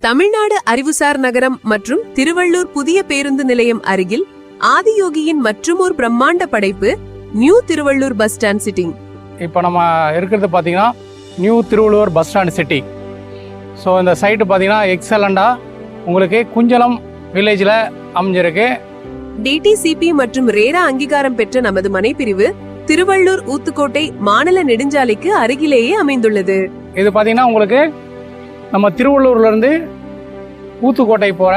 தமிழ்நாடு அறிவுசார் நகரம் மற்றும் திருவள்ளூர் புதிய பேருந்து நிலையம் அருகில் ஆதியோகியின் மற்றுமோர் பிரம்மாண்ட படைப்பு new Tiruvallur bus stand city. இப்போ நம்ம இருக்கிறது பார்த்தீங்கன்னா new Tiruvallur bus stand city. So இந்த சைட்டு பார்த்தீங்கன்னா எக்ஸலண்டாக உங்களுக்கு குஞ்சலம் வில்லேஜில் அமைஞ்சிருக்கு. டிடிசிபி மற்றும் ரேரா அங்கீகாரம் பெற்ற நமது மனைப்பிரிவு திருவள்ளூர் ஊத்துக்கோட்டை மாநில நெடுஞ்சாலைக்கு அருகிலேயே அமைந்துள்ளது. இது பார்த்தீங்கன்னா உங்களுக்கு நம்ம திருவள்ளூர்லேருந்து ஊத்துக்கோட்டை போகிற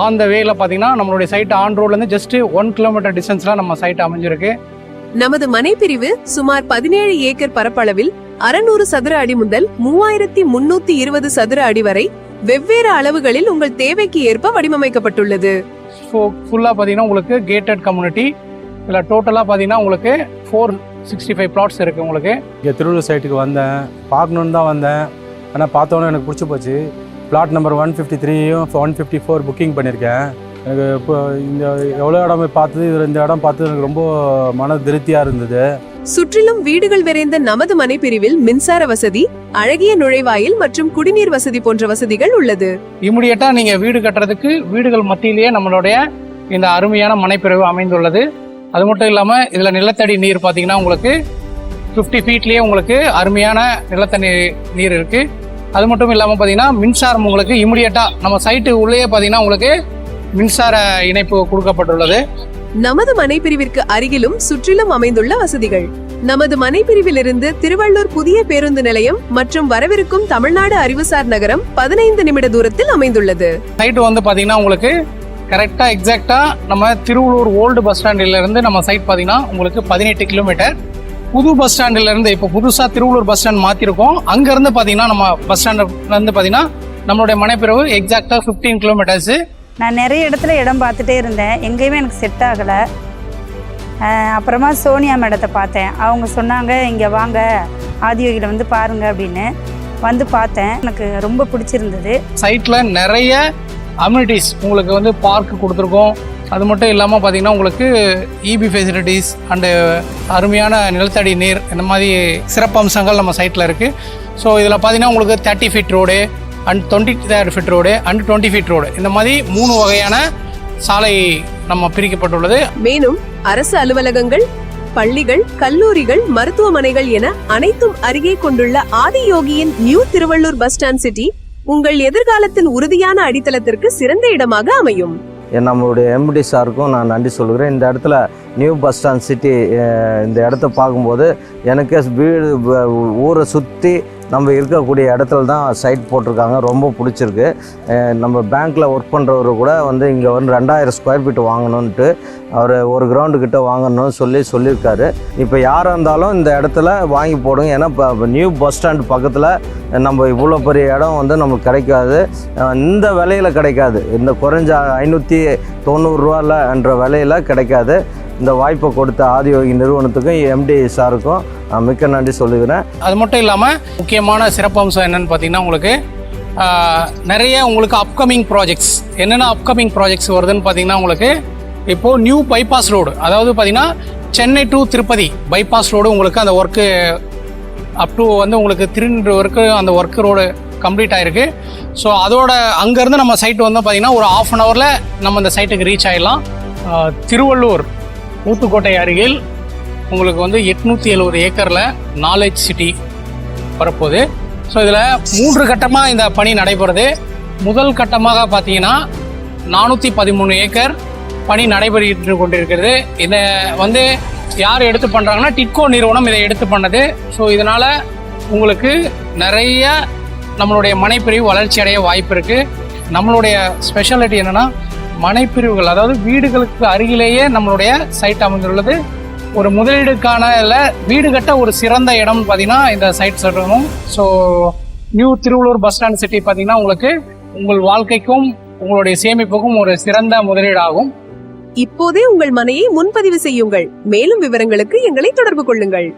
ஆன் த வேல பார்த்தீங்கன்னா நம்மளுடைய சைட் ஆன் ரோட்லேருந்து ஜஸ்ட் 1 கிலோமீட்டர் டிஸ்டன்ஸில் நம்ம சைட் அமைஞ்சிருக்கு. நமது மனைப்பிரிவு சுமார் 17 ஏக்கர் பரப்பளவில் 600 சதுர அடி முதல் 3320 சதுர அடி வரை வெவ்வேறு அளவுகளில் உங்கள் தேவைக்கு ஏற்ப வடிவமைக்கப்பட்டுள்ளது. ஸோ ஃபுல்லாக பார்த்தீங்கன்னா உங்களுக்கு கேட்டட் கம்யூனிட்டி. இதில் டோட்டலாக பார்த்தீங்கன்னா உங்களுக்கு 465 பிளாட்ஸ் இருக்குது. உங்களுக்கு இங்கே திருவள்ளூர் சைட்டுக்கு வந்தேன், பார்க்கணுன்னு தான் வந்தேன். ஆனால் பார்த்தோன்னே எனக்கு பிடிச்சி போச்சு. பிளாட் நம்பர் 153யும் 154 புக்கிங் பண்ணியிருக்கேன். எனக்கு இப்போ இந்த எவ்வளோ இடம் பார்த்தது, இதில் இந்த இடம் பார்த்தது எனக்கு ரொம்ப மன திருப்தியாக இருந்தது. சுற்றிலும் வீடுகள் விரைந்த நமது மனைப்பிரிவில் மின்சார வசதி, அழகிய நுழைவாயில் மற்றும் குடிநீர் வசதி போன்ற வசதிகள் உள்ளது. இமிடியேட்டா நீங்க வீடு கட்டுறதுக்கு வீடுகள் மத்தியிலேயே நம்மளுடைய இந்த அருமையான மனைப்பிரிவு அமைந்துள்ளது. அது மட்டும் இல்லாம இதுல நிலத்தடி நீர் பாத்தீங்கன்னா உங்களுக்கு 50 ஃபீட்லயே உங்களுக்கு அருமையான நிலத்தடி நீர் இருக்கு. அது மட்டும் இல்லாம பாத்தீங்கன்னா மின்சாரம் உங்களுக்கு இமிடியேட்டா நம்ம சைட்டு உள்ளே பாத்தீங்கன்னா உங்களுக்கு மின்சார இணைப்பு கொடுக்கப்பட்டுள்ளது. நமது மனைப்பிரிவிற்கு அருகிலும் சுற்றிலும் அமைந்துள்ள வசதிகள். நமது மனைப்பிரிவிலிருந்து திருவள்ளூர் புதிய பேருந்து நிலையம் மற்றும் வரவிருக்கும் தமிழ்நாடு அறிவுசார் நகரம் 15 நிமிட தூரத்தில் அமைந்துள்ளது. சைட்டு வந்து பாத்தீங்கன்னா உங்களுக்கு கரெக்டா எக்ஸாக்டா நம்ம திருவள்ளூர் ஓல்டு பஸ் ஸ்டாண்டில இருந்து நம்ம சைட் பாத்தீங்கன்னா உங்களுக்கு 18 கிலோமீட்டர். புது பஸ் ஸ்டாண்டில இருந்து இப்போ புதுசா திருவள்ளூர் பஸ் ஸ்டாண்ட் மாத்திருக்கோம். அங்க இருந்து பாத்தீங்கன்னா நம்ம பஸ் ஸ்டாண்ட்ல இருந்து பாத்தீங்கன்னா நம்மளுடைய மனைப்பிரிவு எக்ஸாக்டா 15 கிலோமீட்டர்ஸ். நான் நிறைய இடத்துல இடம் பார்த்துட்டே இருந்தேன், எங்கேயுமே எனக்கு செட் ஆகலை. அப்புறமா சோனியா மேடத்தை பார்த்தேன். அவங்க சொன்னாங்க இங்கே வாங்க ஆதியோகியில் வந்து பாருங்க அப்படின்னு. வந்து பார்த்தேன், எனக்கு ரொம்ப பிடிச்சிருந்தது. சைட்டில் நிறைய அம்யூனிட்டிஸ் உங்களுக்கு வந்து பார்க் கொடுத்துருக்கோம். அது மட்டும் இல்லாமல் பார்த்தீங்கன்னா உங்களுக்கு இபி ஃபெசிலிட்டிஸ் அண்டு அருமையான நிலத்தடி நீர் இந்த மாதிரி சிறப்பம்சங்கள் நம்ம சைட்டில் இருக்குது. ஸோ இதில் பார்த்தீங்கன்னா உங்களுக்கு 30 feet road and 20 feet road and 20 feet road இந்த மாதிரி 3 வகையான சாலை நம்ம பிரிக்கப்பட்டுள்ளது. மேலும் அரசு அலுவலகங்கள், பள்ளிகள், கல்லூரிகள், மருத்துவமனைகள் என அனைத்தும் அருகே கொண்டுள்ள ஆதியோகியின் new Tiruvallur bus stand city உங்கள் எதிர்காலத்தின் உறுதியான அடித்தளத்திற்கு சிறந்த இடமாக அமையும். நம்மளுடைய எம்டி சாருக்கும் நான் நன்றி சொல்கிறேன். இந்த இடத்துல நியூ பஸ் ஸ்டாண்ட் சிட்டி இந்த இடத்த பார்க்கும்போது எனக்கு வீடு ஊரை சுற்றி நம்ம இருக்கக்கூடிய இடத்துல தான் சைட் போட்டிருக்காங்க. ரொம்ப பிடிச்சிருக்கு. நம்ம பேங்க்கில் ஒர்க் பண்ணுறவர் கூட வந்து இங்கே வந்து 2000 ஸ்கொயர் ஃபீட் வாங்கணுன்ட்டு அவர் ஒரு கிரவுண்டு கிட்ட வாங்கணும்னு சொல்லியிருக்காரு. இப்போ யாராக இருந்தாலும் இந்த இடத்துல வாங்கி போடுங்க. ஏன்னா இப்போ நியூ பஸ் ஸ்டாண்ட் பக்கத்தில் நம்ம இவ்வளோ பெரிய இடம் வந்து நமக்கு கிடைக்காது. இந்த விலையில் கிடைக்காது. இந்த குறைஞ்ச 590 ரூபாய்ன்ற விலையில் கிடைக்காது. இந்த வாய்ப்பை கொடுத்த ஆதியோகி நிறுவனத்துக்கும் எம்டி சாருக்கும் நான் மிக்க நன்றி சொல்லுகிறேன். அது மட்டும் இல்லாமல் முக்கியமான சிறப்பம்சம் என்னென்னு பார்த்தீங்கன்னா உங்களுக்கு நிறைய உங்களுக்கு அப்கமிங் ப்ராஜெக்ட்ஸ் என்னென்ன அப்கமிங் ப்ராஜெக்ட்ஸ் வருதுன்னு பார்த்தீங்கன்னா உங்களுக்கு இப்போது நியூ பைபாஸ் ரோடு, அதாவது பார்த்தீங்கன்னா Chennai to Tirupati bypass road உங்களுக்கு அந்த ஒர்க்கு அப் டு வந்து உங்களுக்கு திருநெல்வேலி வரைக்கும் அந்த ஒர்க்கு ரோடு கம்ப்ளீட் ஆகிருக்கு. ஸோ அதோட அங்கேருந்து நம்ம சைட்டு வந்து பார்த்திங்கன்னா ஒரு 1/2 hourல நம்ம இந்த சைட்டுக்கு ரீச் ஆகிடலாம். திருவள்ளூர் ஊத்துக்கோட்டை அருகில் உங்களுக்கு வந்து 870 ஏக்கரில் நாலேஜ் சிட்டி வரப்போகுது. ஸோ இதில் 3 கட்டமாக இந்த பணி நடைபெறுது. முதல் கட்டமாக பார்த்தீங்கன்னா 413 ஏக்கர் பணி நடைபெற்று கொண்டிருக்கிறது. இதை வந்து யார் எடுத்து பண்ணுறாங்கன்னா டிட்கோ நிறுவனம் இதை எடுத்து பண்ணது. ஸோ இதனால் உங்களுக்கு நிறைய நம்மளுடைய மனைப்பிரிவு வளர்ச்சி அடைய வாய்ப்பு இருக்குது. நம்மளுடைய ஸ்பெஷாலிட்டி என்னென்னா மனைப்பிரிவுகள், அதாவது வீடுகளுக்கு அருகிலேயே நம்மளுடைய சைட் அமைந்துள்ளது. ஒரு முதலீடுக்கான இல்லை வீடு கட்ட ஒரு சிறந்த இடம் பார்த்தீங்கன்னா இந்த சைட் சொல்லணும். So new Tiruvallur bus stand city பார்த்தீங்கன்னா உங்களுக்கு உங்கள் வாழ்க்கைக்கும் உங்களுடைய சேமிப்புக்கும் ஒரு சிறந்த முதலீடாகும். இப்போதே உங்கள் மனையை முன்பதிவு செய்யுங்கள். மேலும் விவரங்களுக்கு எங்களை தொடர்பு கொள்ளுங்கள்.